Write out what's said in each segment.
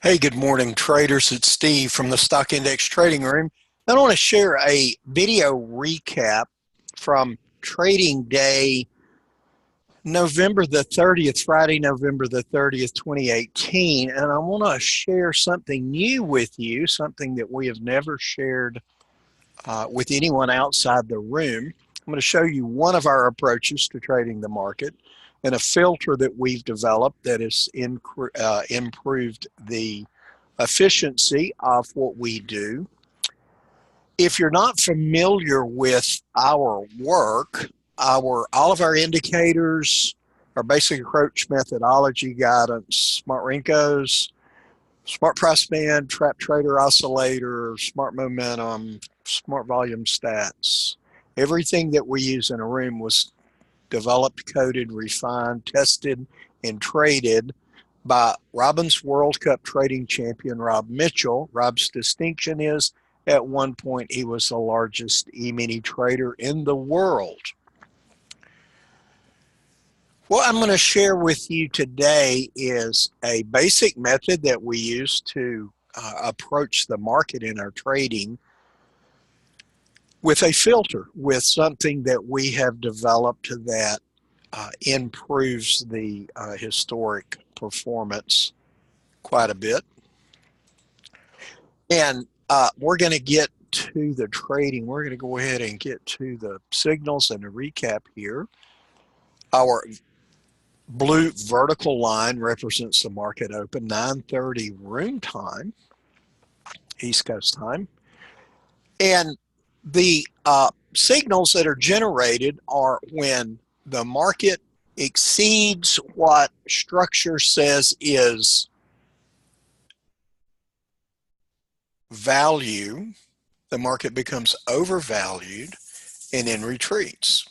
Hey, good morning, traders. It's Steve from the Stock Index Trading Room. I want to share a video recap from trading day November the 30th, Friday, November the 30th, 2018. And I want to share something new with you, something that we have never shared with anyone outside the room. I'm going to show you one of our approaches to trading the market and a filter that we've developed that has improved the efficiency of what we do. If you're not familiar with our work, all of our indicators, our basic approach methodology guidance, smart Rincos, smart price band, trap trader oscillator, smart momentum, smart volume stats, everything that we use in a room was developed, coded, refined, tested, and traded by Robin's World Cup trading champion, Rob Mitchell. Rob's distinction is at one point he was the largest Emini trader in the world. What I'm going to share with you today is a basic method that we use to approach the market in our trading with a filter, with something that we have developed that improves the historic performance quite a bit. And we're going to get to the trading. We're going to go ahead and get to the signals and a recap here. Our blue vertical line represents the market open, 9:30 room time, East Coast time. And the signals that are generated are when the market exceeds what structure says is value, the market becomes overvalued and then retreats.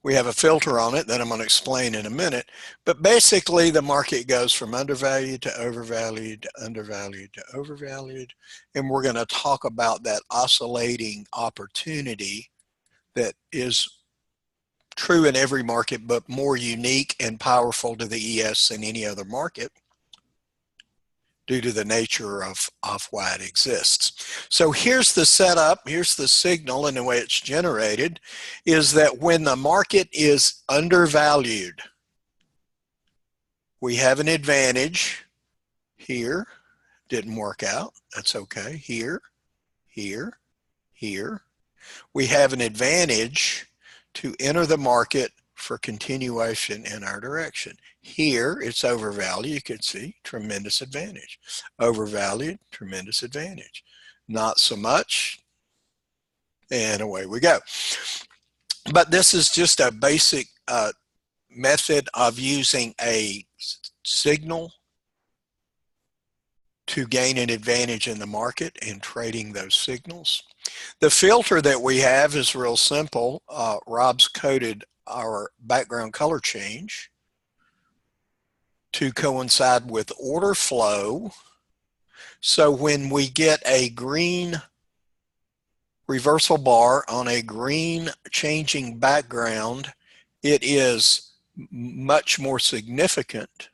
We have a filter on it that I'm going to explain in a minute, but basically the market goes from undervalued to overvalued to undervalued to overvalued, and we're going to talk about that oscillating opportunity that is true in every market, but more unique and powerful to the ES than any other market, due to the nature of why it exists. So here's the setup, here's the signal, and the way it's generated is that when the market is undervalued, we have an advantage here. Didn't work out, that's okay. Here, here, here. We have an advantage to enter the market for continuation in our direction. Here, it's overvalued. You can see tremendous advantage. Overvalued, tremendous advantage. Not so much, and away we go. But this is just a basic method of using a signal to gain an advantage in the market and trading those signals. The filter that we have is real simple. Rob's coded our background color change to coincide with order flow. So when we get a green reversal bar on a green changing background, it is much more significant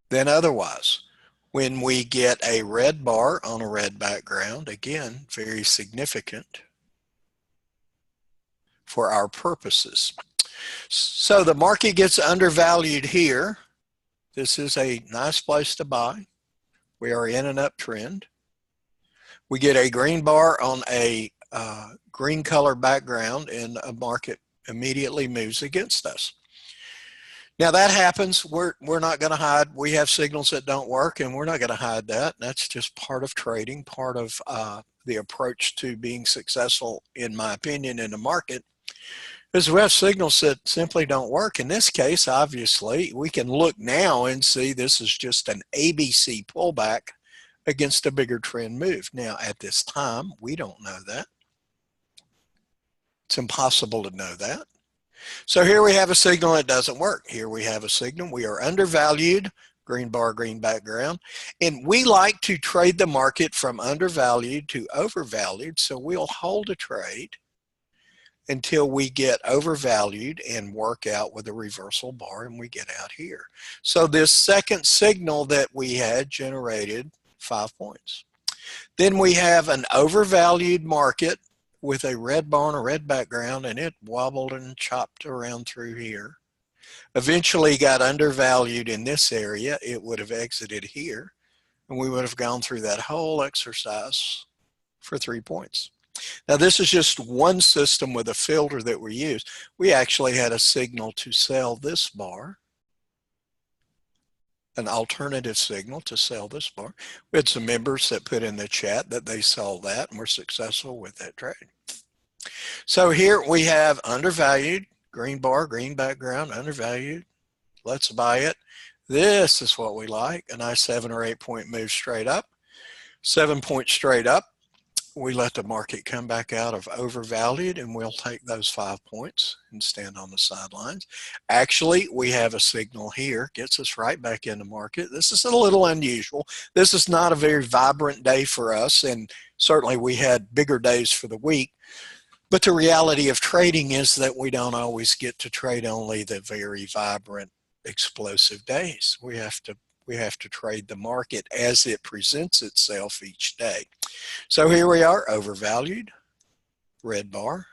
than otherwise. When we get a red bar on a red background, again, very significant for our purposes. So the market gets undervalued here. This is a nice place to buy. We are in an uptrend. We get a green bar on a green color background and a market immediately moves against us. Now that happens, we're not going to hide. We have signals that don't work and we're not going to hide that. That's just part of trading, part of the approach to being successful, in my opinion, in the market. Because we have signals that simply don't work. In this case, obviously, we can look now and see this is just an ABC pullback against a bigger trend move. Now, at this time, we don't know that. It's impossible to know that. So here we have a signal that doesn't work. Here we have a signal. We are undervalued, green bar, green background. And we like to trade the market from undervalued to overvalued. So we'll hold a trade until we get overvalued and work out with a reversal bar and we get out here. So this second signal that we had generated 5 points. Then we have an overvalued market with a red bar and a red background, and it wobbled and chopped around through here. Eventually got undervalued in this area. It would have exited here, and we would have gone through that whole exercise for 3 points. Now this is just one system with a filter that we use. We actually had a signal to sell this bar, an alternative signal to sell this bar. We had some members that put in the chat that they sold that and were successful with that trade. So here we have undervalued, green bar, green background, undervalued. Let's buy it. This is what we like, a nice 7 or 8 point move straight up. 7 points straight up. We let the market come back out of overvalued, and we'll take those 5 points and stand on the sidelines. Actually, we have a signal here, gets us right back in the market. This is a little unusual. This is not a very vibrant day for us, and certainly we had bigger days for the week. But the reality of trading is that we don't always get to trade only the very vibrant, explosive days. We have to trade the market as it presents itself each day. So here we are, overvalued, red bar.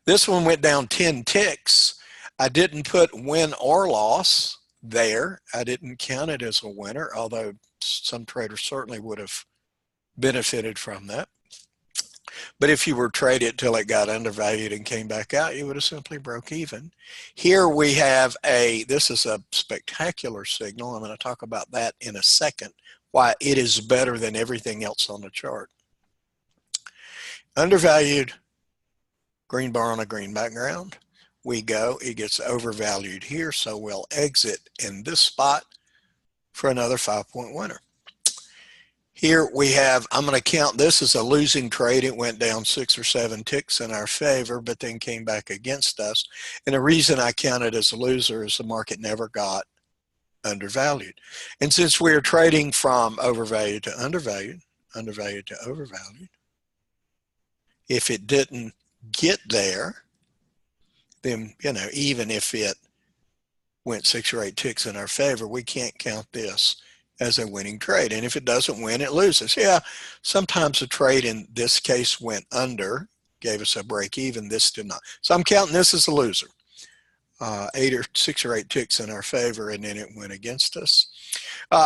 This one went down 10 ticks. I didn't put win or loss there. I didn't count it as a winner, although some traders certainly would have benefited from that. But if you were traded till it got undervalued and came back out, you would have simply broke even. Here we have this is a spectacular signal. I'm going to talk about that in a second, why it is better than everything else on the chart. Undervalued, green bar on a green background. We go, it gets overvalued here, so we'll exit in this spot for another 5 point winner. Here we have, I'm going to count this as a losing trade. It went down 6 or 7 ticks in our favor, but then came back against us. And the reason I count it as a loser is the market never got undervalued. And since we're trading from overvalued to undervalued, undervalued to overvalued, if it didn't get there, then, you know, even if it went 6 or 8 ticks in our favor, we can't count this as a winning trade. And if it doesn't win, it loses. Yeah, sometimes a trade in this case went under, gave us a break even. This did not. So I'm counting this as a loser. 6 or 8 ticks in our favor, and then it went against us.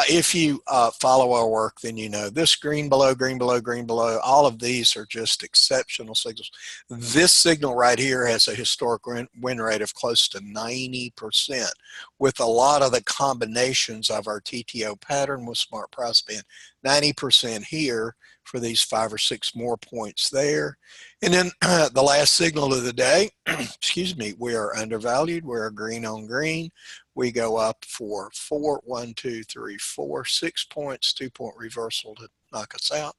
If you follow our work, then you know this green below, green below, green below, all of these are just exceptional signals. This signal right here has a historic win rate of close to 90%, with a lot of the combinations of our TTO pattern with smart price band. 90% here for these 5 or 6 more points there. And then the last signal of the day, excuse me, we are undervalued. We're green on green. We go up for 4, 1, 2, 3, 4, 6 points, 2 point reversal to knock us out.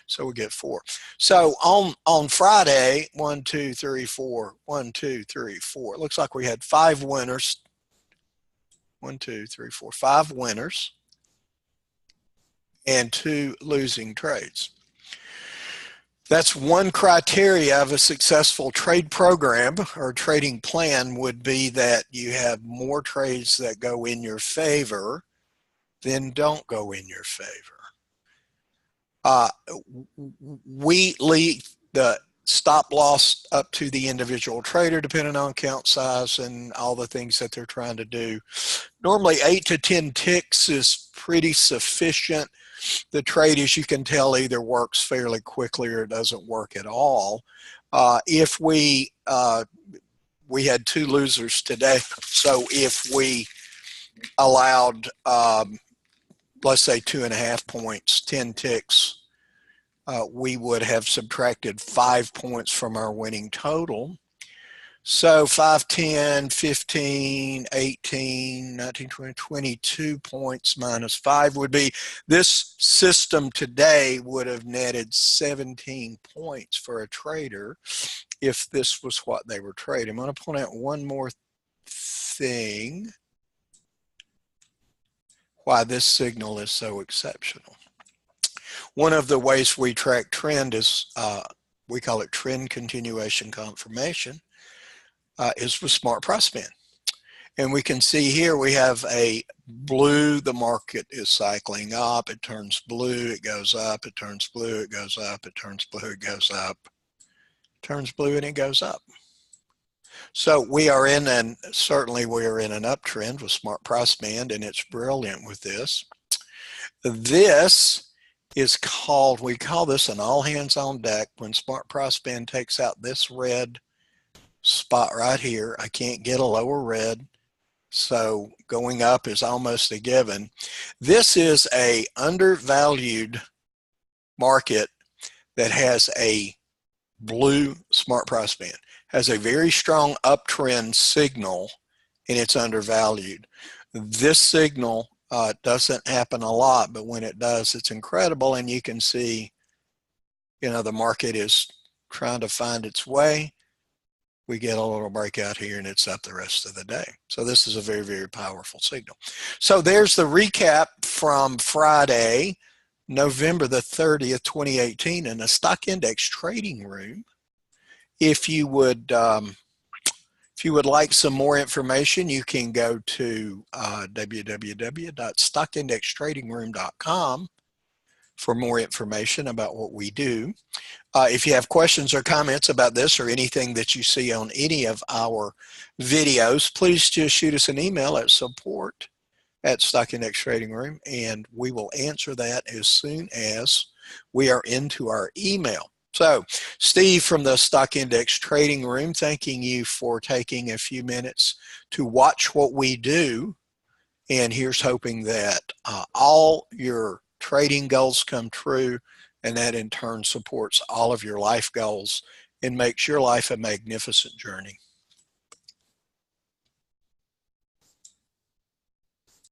So we get 4. So on Friday, 1, 2, 3, 4, 1, 2, 3, 4. It looks like we had 5 winners. 1, 2, 3, 4, 5 winners and 2 losing trades. That's one criteria of a successful trade program or trading plan, would be that you have more trades that go in your favor than don't go in your favor. We leave the stop loss up to the individual trader depending on count size and all the things that they're trying to do. Normally 8 to 10 ticks is pretty sufficient. The trade, as you can tell, either works fairly quickly or it doesn't work at all. If we had 2 losers today, so if we allowed, let's say 2.5 points, 10 ticks, we would have subtracted 5 points from our winning total. So 5, 10, 15, 18, 19, 20, 22 points minus 5 would be, this system today would have netted 17 points for a trader if this was what they were trading. I'm going to point out one more thing, why this signal is so exceptional. One of the ways we track trend is we call it trend continuation confirmation, is with smart price band. And we can see here we have a blue, the market is cycling up, it turns blue, it goes up, it turns blue, it goes up, it turns blue, it goes up, turns blue, and it goes up. So we are in, and certainly we are in an uptrend with smart price band, and it's brilliant with this. This is called, we call this an all hands on deck. When smart price band takes out this red spot right here, I can't get a lower red, so going up is almost a given. This is a undervalued market that has a blue smart price band, has a very strong uptrend signal, and it's undervalued. This signal doesn't happen a lot, but when it does, it's incredible. And you can see, you know, the market is trying to find its way. We get a little breakout here and it's up the rest of the day. So this is a very, very powerful signal. So there's the recap from Friday, November the 30th, 2018 in the stock index trading room. If you would like some more information, you can go to www.stockindextradingroom.com for more information about what we do. If you have questions or comments about this or anything that you see on any of our videos, please just shoot us an email at support@Stock Index Trading Room, and we will answer that as soon as we are into our email. So, Steve from the Stock Index Trading Room, thanking you for taking a few minutes to watch what we do, and here's hoping that all your trading goals come true, and that in turn supports all of your life goals and makes your life a magnificent journey.